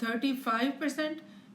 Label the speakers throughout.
Speaker 1: 35%,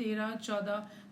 Speaker 1: 13, 14,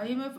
Speaker 1: IMF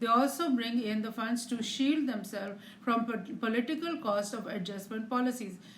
Speaker 1: they also bring in the funds to shield themselves from political cost of adjustment policies।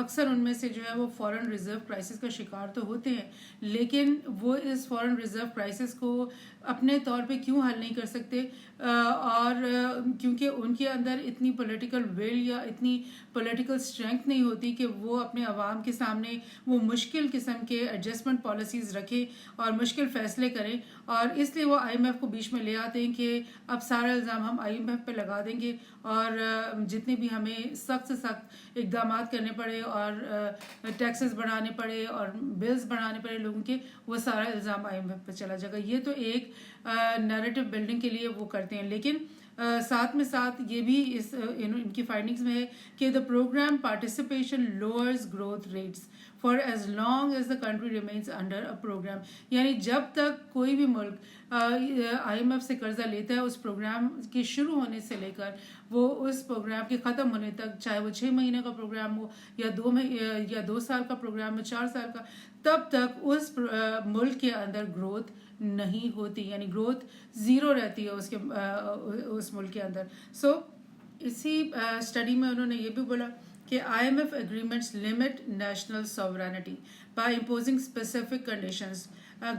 Speaker 1: اکثر ان میں سے جو ہے وہ فورن ریزرو کرائسس کا شکار تو ہوتے ہیں، لیکن وہ اس فورن ریزرو کرائسس کو اپنے طور پہ کیوں حل نہیں کر سکتے؟ اور کیونکہ ان کے اندر اتنی پولیٹیکل ول یا اتنی پولیٹیکل اسٹرینتھ نہیں ہوتی کہ وہ اپنے عوام کے سامنے وہ مشکل قسم کے ایڈجسٹمنٹ پالیسیز رکھیں اور مشکل فیصلے کریں، اور اس لیے وہ آئی ایم ایف کو بیچ میں لے آتے ہیں کہ اب سارا الزام ہم آئی ایم ایف پہ لگا دیں گے، اور جتنے بھی ہمیں سخت سے سخت اقدامات کرنے پڑے اور ٹیکسز بڑھانے پڑے اور بلز بڑھانے پڑے لوگوں کے، وہ سارا الزام آئی ایم ایف پہ چلا جائے گا۔ یہ تو ایک نیریٹو بلڈنگ کے لیے وہ کرتے ہیں، لیکن ساتھ میں ساتھ یہ بھی ان کی فائنڈنگز میں ہے کہ the program participation lowers growth rates for as long as the country remains under a program، یعنی جب تک کوئی بھی ملک آئی ایم ایف سے قرضہ لیتا ہے اس پروگرام کے شروع ہونے سے لے کر وہ اس پروگرام کے ختم ہونے تک، چاہے وہ 6 مہینے کا پروگرام ہو یا 2 سال کا پروگرام ہو، 4 سال کا، تب تک اس ملک کے اندر گروتھ نہیں ہوتی، یعنی گروتھ زیرو رہتی ہے اس ملک کے اندر۔ سو اسی اسٹڈی میں انہوں نے یہ بھی بولا کہ I M F agreements limit national sovereignty by imposing specific conditions,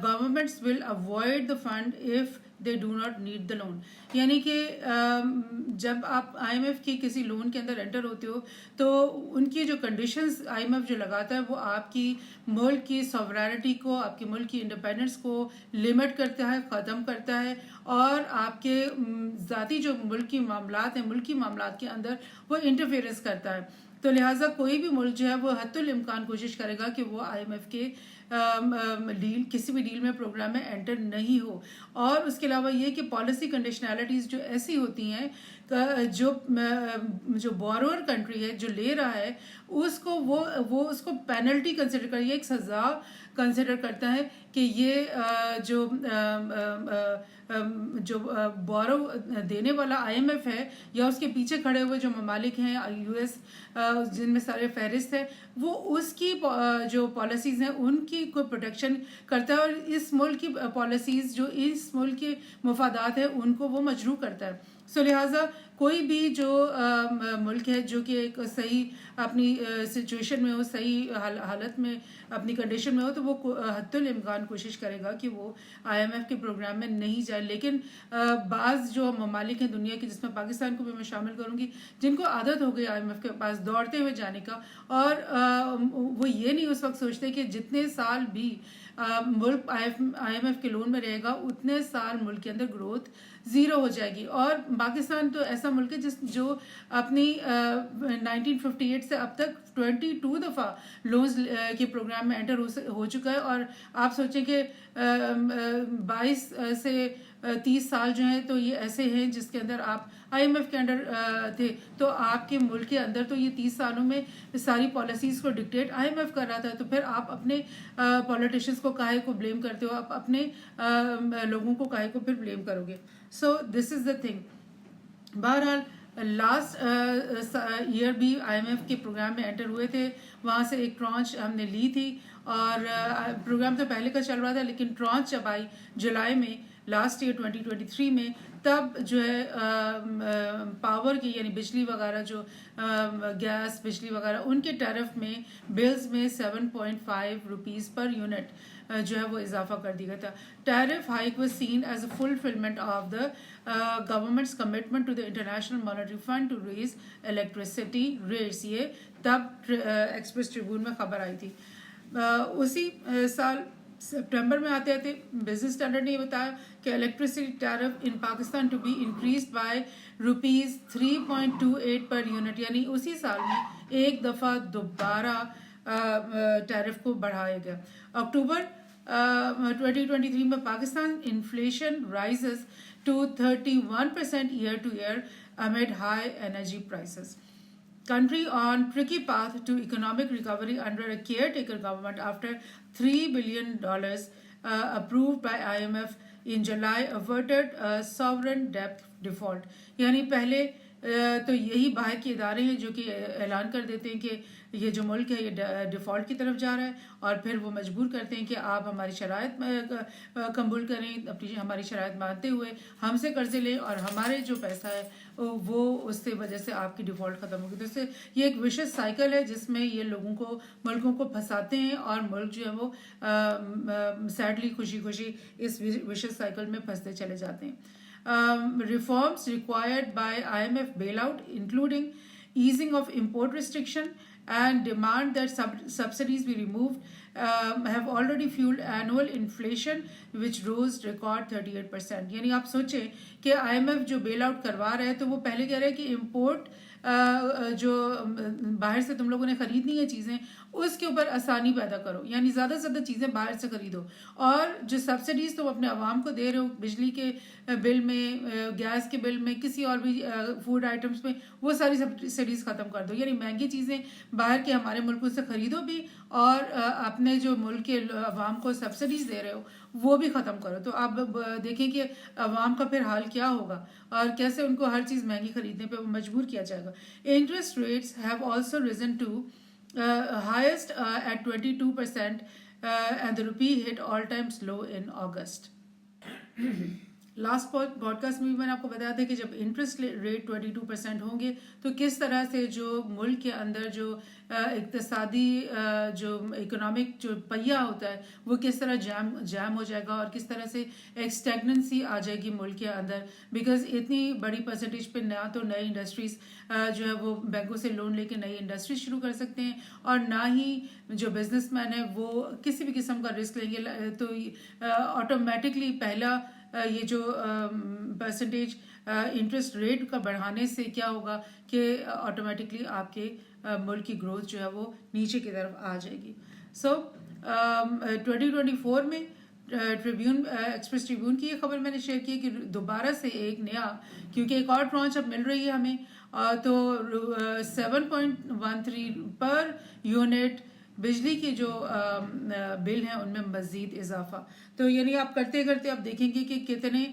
Speaker 1: governments will avoid the fund if they do not need the loan, یعنی کہ جب آپ آئی ایم ایف کی کسی لون کے اندر انٹر ہوتے ہو تو ان کی جو کنڈیشنز آئی ایم ایف جو لگاتا ہے وہ آپ کی ملک کی سوورینٹی کو، آپ کے ملک کی انڈیپینڈنس کو لمٹ کرتا ہے، ختم کرتا ہے، اور آپ کے ذاتی جو ملکی معاملات ہیں، ملکی معاملات کے اندر وہ انٹرفیئرنس کرتا ہے۔ تو لہٰذا کوئی بھی ملک جو ہے وہ حتی الامکان کوشش کرے گا کہ وہ آئی ایم ایف کے کسی بھی ڈیل میں، پروگرام میں انٹر نہیں ہو۔ اور اس کے علاوہ یہ کہ پالیسی کنڈیشنالٹیز جو ایسی ہوتی ہیں جو بورور کنٹری ہے، جو لے رہا ہے، اس کو وہ اس کو پینلٹی کنسیڈر کر، یہ ایک سزا کنسیڈر کرتا ہے کہ یہ جو بورو دینے والا آئی ایم ایف ہے یا اس کے پیچھے کھڑے ہوئے جو ممالک ہیں یو ایس جن میں سارے فہرست ہے، وہ اس کی جو پالیسیز ہیں ان کی کوئی پروٹیکشن کرتا ہے، اور اس ملک کی پالیسیز جو اس ملک کے مفادات ہیں ان کو وہ مجروح کرتا ہے۔ سو لہٰذا کوئی بھی جو ملک ہے جو کہ ایک صحیح اپنی سچویشن میں ہو، صحیح حالت میں، اپنی کنڈیشن میں ہو، تو وہ حتی الامکان کوشش کرے گا کہ وہ آئی ایم ایف کے پروگرام میں نہیں جائے۔ لیکن بعض جو ممالک ہیں دنیا کے، جس میں پاکستان کو بھی میں شامل کروں گی، جن کو عادت ہو گئی آئی ایم ایف کے پاس دوڑتے ہوئے جانے کا، اور وہ یہ نہیں اس وقت سوچتے کہ جتنے سال بھی ملک آئی ایم ایف کے لون میں رہے گا اتنے سال ملک کے اندر گروتھ زیرو ہو جائے گی۔ اور پاکستان تو ایسا ملک ہے جو اپنی 1958 سے اب تک 22 دفعہ لونز کے پروگرام میں انٹر ہو چکا ہے، اور آپ سوچیں کہ 22 سے 30 سال جو ہیں تو یہ ایسے ہیں جس کے اندر آپ آئی ایم ایف کے انڈر تھے، تو آپ کے ملک کے اندر تو یہ 30 سالوں میں ساری پالیسیز کو ڈکٹیٹ آئی ایم ایف کر رہا تھا، تو پھر آپ اپنے پولیٹیشینس کو کاہے کو بلیم کرتے ہو، آپ اپنے لوگوں کو کاہے کو پھر بلیم کرو گے؟ سو دس از دا تھنگ۔ بہرحال لاسٹ ایئر بھی آئی ایم ایف کے پروگرام میں انٹر ہوئے تھے، وہاں سے ایک ٹرانچ ہم نے لی تھی، اور پروگرام تو پہلے کا چل رہا تھا، لیکن ٹرانچ جب آئی جولائی میں لاسٹ ایئر 2023 میں، تب جو ہے پاور کی یعنی بجلی وغیرہ، جو گیس بجلی وغیرہ، ان کے ٹیرف میں بلز میں 7.5 روپیز پر یونٹ جو ہے وہ اضافہ کر دیا گیا تھا۔ Tariff hike was seen as a fulfilment of the government's commitment to the International Monetary Fund to raise electricity rates, یہ تب ایکسپریس ٹریبیون میں خبر آئی تھی۔ اسی سال سپٹمبر میں آتے آتے بزنس اسٹینڈرڈ نے یہ بتایا کہ electricity tariff in Pakistan to be increased by rupees 3.28 per unit, یعنی اسی سال میں ایک دفعہ دوبارہ ٹیرف کو بڑھایا گیا۔ اکتوبر 2023 میں Pakistan inflation rises to 31% year to year amid high energy prices. Country on tricky path to economic recovery under a caretaker government after $3 billion approved by IMF in July averted a sovereign debt default. یعنی پہلے تو یہی باہر کے ادارے ہیں جو کہ اعلان کر دیتے ہیں کہ یہ جو ملک ہے یہ ڈیفالٹ کی طرف جا رہا ہے، اور پھر وہ مجبور کرتے ہیں کہ آپ ہماری شرائط قبول کریں، اپنی ہماری شرائط مانتے ہوئے ہم سے قرضے لیں، اور ہمارے جو پیسہ ہے وہ اس سے وجہ سے آپ کی ڈیفالٹ ختم ہوگی۔ تو اس سے یہ ایک وشس سائیکل ہے جس میں یہ لوگوں کو، ملکوں کو پھنساتے ہیں، اور ملک جو ہے وہ سیڈلی خوشی خوشی اس وشس سائیکل میں پھنستے چلے جاتے ہیں۔ Reforms required by IMF bailout, including easing of import restriction and demand that subsidies be removed, have already fueled annual inflation which rose record 38%۔ یعنی آپ سوچیں کہ IMF جو بیل آؤٹ کروا رہے ہیں تو وہ پہلے کہہ رہے ہیں کہ امپورٹ جو باہر سے تم لوگوں نے خریدنی ہے چیزیں اس کے اوپر آسانی پیدا کرو، یعنی زیادہ سے زیادہ چیزیں باہر سے خریدو، اور جو سبسڈیز تم اپنے عوام کو دے رہے ہو بجلی کے بل میں، گیس کے بل میں، کسی اور بھی فوڈ آئٹمس میں، وہ ساری سبسڈیز ختم کر دو۔ یعنی مہنگی چیزیں باہر کے ہمارے ملکوں سے خریدو بھی، اور اپنے جو ملک کے عوام کو سبسڈیز دے رہے ہو وہ بھی ختم کرو۔ تو آپ دیکھیں کہ عوام کا پھر حال کیا ہوگا، اور کیسے ان کو ہر چیز مہنگی خریدنے پہ مجبور کیا جائے گا۔ Interest rates have also risen to highest at 22%, and the rupee hit all-time low in August۔ Last podcast میں بھی میں نے آپ کو بتایا تھا کہ جب انٹرسٹ ریٹ 22% ہوں گے تو کس طرح سے جو ملک کے اندر جو اقتصادی جو اکنامک جو پہیہ ہوتا ہے وہ کس طرح جام ہو جائے گا، اور کس طرح سے ایک اسٹیگننسی آ جائے گی ملک کے اندر، بیکاز اتنی بڑی پرسنٹیج پہ نہ تو نئی انڈسٹریز جو ہے وہ بینکوں سے لون لے کے نئی انڈسٹریز شروع کر سکتے ہیں، اور نہ ہی جو بزنس مین ہے وہ کسی بھی قسم کا رسک لیں گے۔ تو آٹومیٹکلی پہلا یہ جو پرسنٹیج انٹرسٹ ریٹ کا بڑھانے سے کیا ہوگا کہ آٹومیٹکلی آپ کے ملک کی گروتھ جو ہے وہ نیچے کی طرف آ جائے گی۔ سو 2024 میں ایکسپریس ٹریبیون کی یہ خبر میں نے شیئر کی کہ دوبارہ سے ایک نیا، کیونکہ ایک اور ٹرانچ اب مل رہی ہے ہمیں، تو 7.13 پر یونٹ بجلی کے جو بل ہیں ان میں مزید اضافہ۔ تو یعنی آپ کرتے کرتے آپ دیکھیں گے کہ کتنے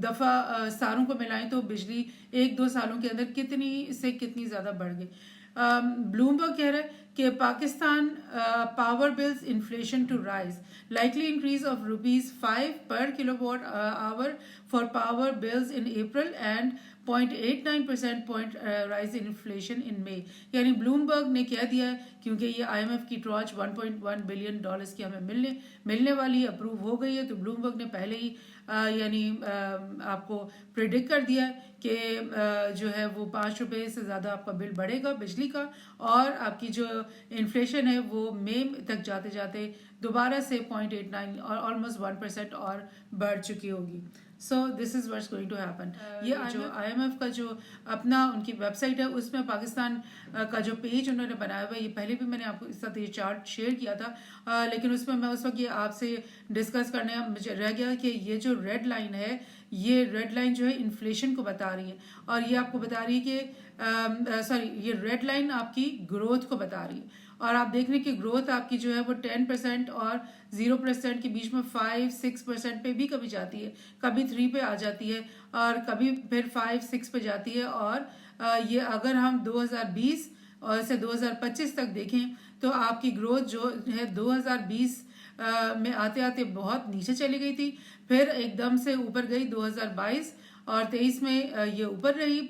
Speaker 1: دفعہ سالوں کو ملائیں تو بجلی 1-2 سالوں کے اندر کتنی سے کتنی زیادہ بڑھ گئی۔ بلومبرگ کہہ رہا ہے کہ Pakistan power bills inflation to rise, likely increase of ₹5 per kilowatt hour for power bills in April and 0.89% rise in inflation in May۔ یعنی بلومبرگ نے کہہ دیا ہے کیونکہ یہ IMF کی ٹرانچ $1.1 بلین کی ہمیں ملنے والی اپروو ہو گئی ہے، تو بلومبرگ نے پہلے ہی یعنی آپ کو پریڈکٹ کر دیا ہے کہ جو ہے وہ ₹5 سے زیادہ آپ کا بل بڑھے گا بجلی کا، اور آپ کی جو انفلیشن ہے وہ مئی تک جاتے جاتے دوبارہ سے 0.89 اور آلموسٹ 1% اور بڑھ چکی ہوگی۔ So this is what's going to happen. یہ جو IMF کا جو اپنا ان کی ویب سائٹ ہے اس میں پاکستان کا جو پیج انہوں نے بنایا ہوا ہے، یہ پہلے بھی میں نے آپ کو اس ساتھ یہ چارٹ شیئر کیا تھا، لیکن اس میں اس وقت یہ آپ سے ڈسکس کرنے مجھے رہ گیا کہ یہ جو ریڈ لائن ہے، یہ ریڈ لائن جو ہے انفلیشن کو بتا رہی ہے، اور یہ آپ کو بتا رہی ہے کہ یہ ریڈ لائن آپ کی گروتھ کو بتا رہی ہے، اور آپ دیکھ رہے ہیں کہ گروتھ آپ کی جو ہے وہ 10% اور 0% کے بیچ میں 5-6% پہ بھی کبھی جاتی ہے، کبھی 3 پہ آ جاتی ہے، اور کبھی پھر 5-6 پہ جاتی ہے، اور یہ اگر ہم 2020 اور سے 2025 تک دیکھیں تو آپ کی گروتھ جو ہے 2020 میں آتے آتے بہت نیچے چلی گئی تھی، پھر ایک دم سے اوپر گئی 2022 اور 23 میں یہ اوپر رہی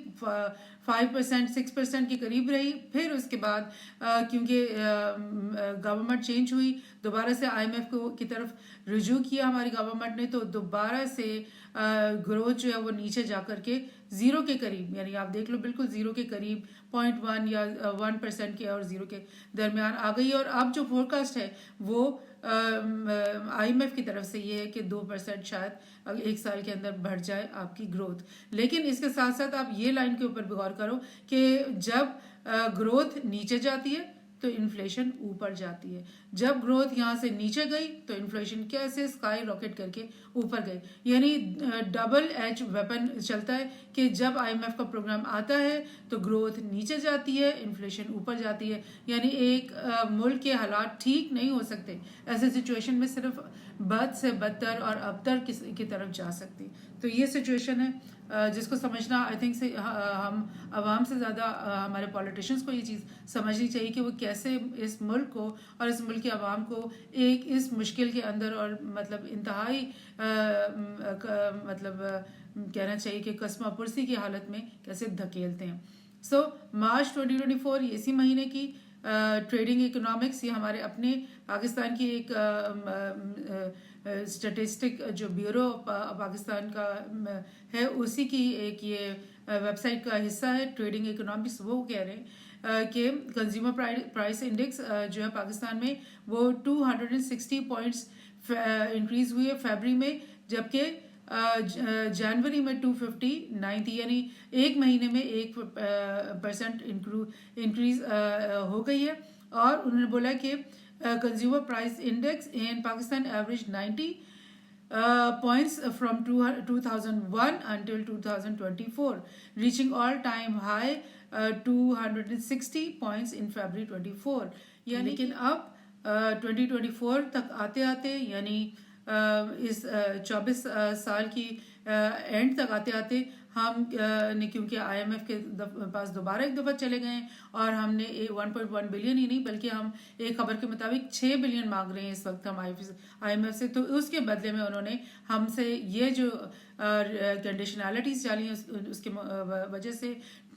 Speaker 1: 5% 6% کے قریب رہی، پھر اس کے بعد کیونکہ گورنمنٹ چینج ہوئی، دوبارہ سے IMF کی طرف رجوع کیا ہماری گورنمنٹ نے، تو دوبارہ سے گروتھ جو ہے وہ نیچے جا کر کے 0 کے قریب، یعنی آپ دیکھ لو بالکل 0 کے قریب 0.1 یا 1% کے اور 0 کے درمیان آ گئی، اور اب جو فورکاسٹ ہے وہ IMF کی طرف سے یہ ہے کہ 2% شاید ایک سال کے اندر بڑھ جائے آپ کی گروتھ۔ لیکن اس کے ساتھ ساتھ آپ یہ لائن کے اوپر بھی غور کرو کہ جب گروتھ نیچے جاتی ہے تو انفلیشن اوپر جاتی ہے، جب گروتھ یہاں سے نیچے گئی تو انفلیشن کیسے اسکائی راکٹ کر کے اوپر گئی، یعنی ڈبل ایج ویپن چلتا ہے کہ جب IMF کا پروگرام آتا ہے تو گروتھ نیچے جاتی ہے، انفلیشن اوپر جاتی ہے، یعنی ایک ملک کے حالات ٹھیک نہیں ہو سکتے، ایسے سچویشن میں صرف بد سے بدتر اور ابتر کی طرف جا سکتی، تو یہ سچویشن ہے۔ جس کو سمجھنا آئی تھنک سے ہم عوام سے زیادہ ہمارے پولیٹیشنس کو یہ چیز سمجھنی چاہیے کہ وہ کیسے اس ملک کو اور اس ملک کے عوام کو ایک اس مشکل کے اندر اور مطلب انتہائی مطلب کہنا چاہیے کہ قسمہ پرسی کی حالت میں کیسے دھکیلتے ہیں. سو مارچ 2024 یہ اسی مہینے کی ٹریڈنگ اکنامکس، یہ ہمارے اپنے پاکستان کی ایک اسٹیٹسٹک جو بیورو پاکستان کا ہے اسی کی ایک یہ ویب سائٹ کا حصہ ہے ٹریڈنگ اکنامکس. وہ کہہ رہے ہیں کہ کنزیومر پرائس انڈیکس جو ہے پاکستان میں وہ 260 پوائنٹس انکریز ہوئی ہے فیبری میں، جبکہ جنوری میں 259 تھی، یعنی ایک مہینے میں 1% انکریز ہو گئی ہے. اور انہوں نے بولا کہ consumer price index in Pakistan average 90 points from 2001 until 2024, reaching all-time high 260 points in February 24. لیکن اب 2024 تک آتے آتے، یعنی اس 24 سال کی اینڈ تک آتے آتے ہم نے، کیونکہ آئی ایم ایف کے پاس دوبارہ ایک دفعہ چلے گئے ہیں اور ہم نے 1.1 بلین ہی نہیں بلکہ ہم ایک خبر کے مطابق 6 بلین مانگ رہے ہیں اس وقت ہم آئی ایم ایف سے. تو اس کے بدلے میں انہوں نے ہم سے یہ جو کنڈیشنالٹیز چالی ہیں اس کے وجہ سے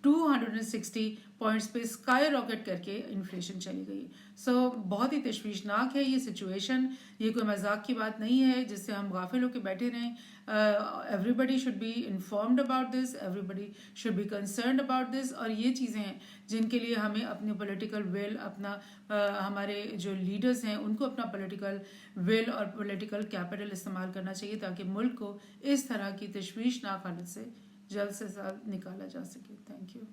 Speaker 1: 260 پوائنٹس پہ اسکائی راکٹ کر کے انفلیشن چلی گئی. سو بہت ہی تشویشناک ہے یہ سچویشن. یہ کوئی مذاق کی بات نہیں ہے جس سے ہم غافل ہو کے بیٹھے رہیں. Everybody should be informed about this, everybody should be concerned about this. اور یہ چیزیں ہیں جن کے لیے ہمیں اپنی پولیٹیکل ول، اپنا ہمارے جو لیڈرز ہیں ان کو اپنا پولیٹیکل ول اور پولیٹیکل کیپٹل استعمال کرنا چاہیے تاکہ ملک کو اس طرح کی تشویشناک حالت سے جلد سے جلد نکالا جا سکے. Thank you.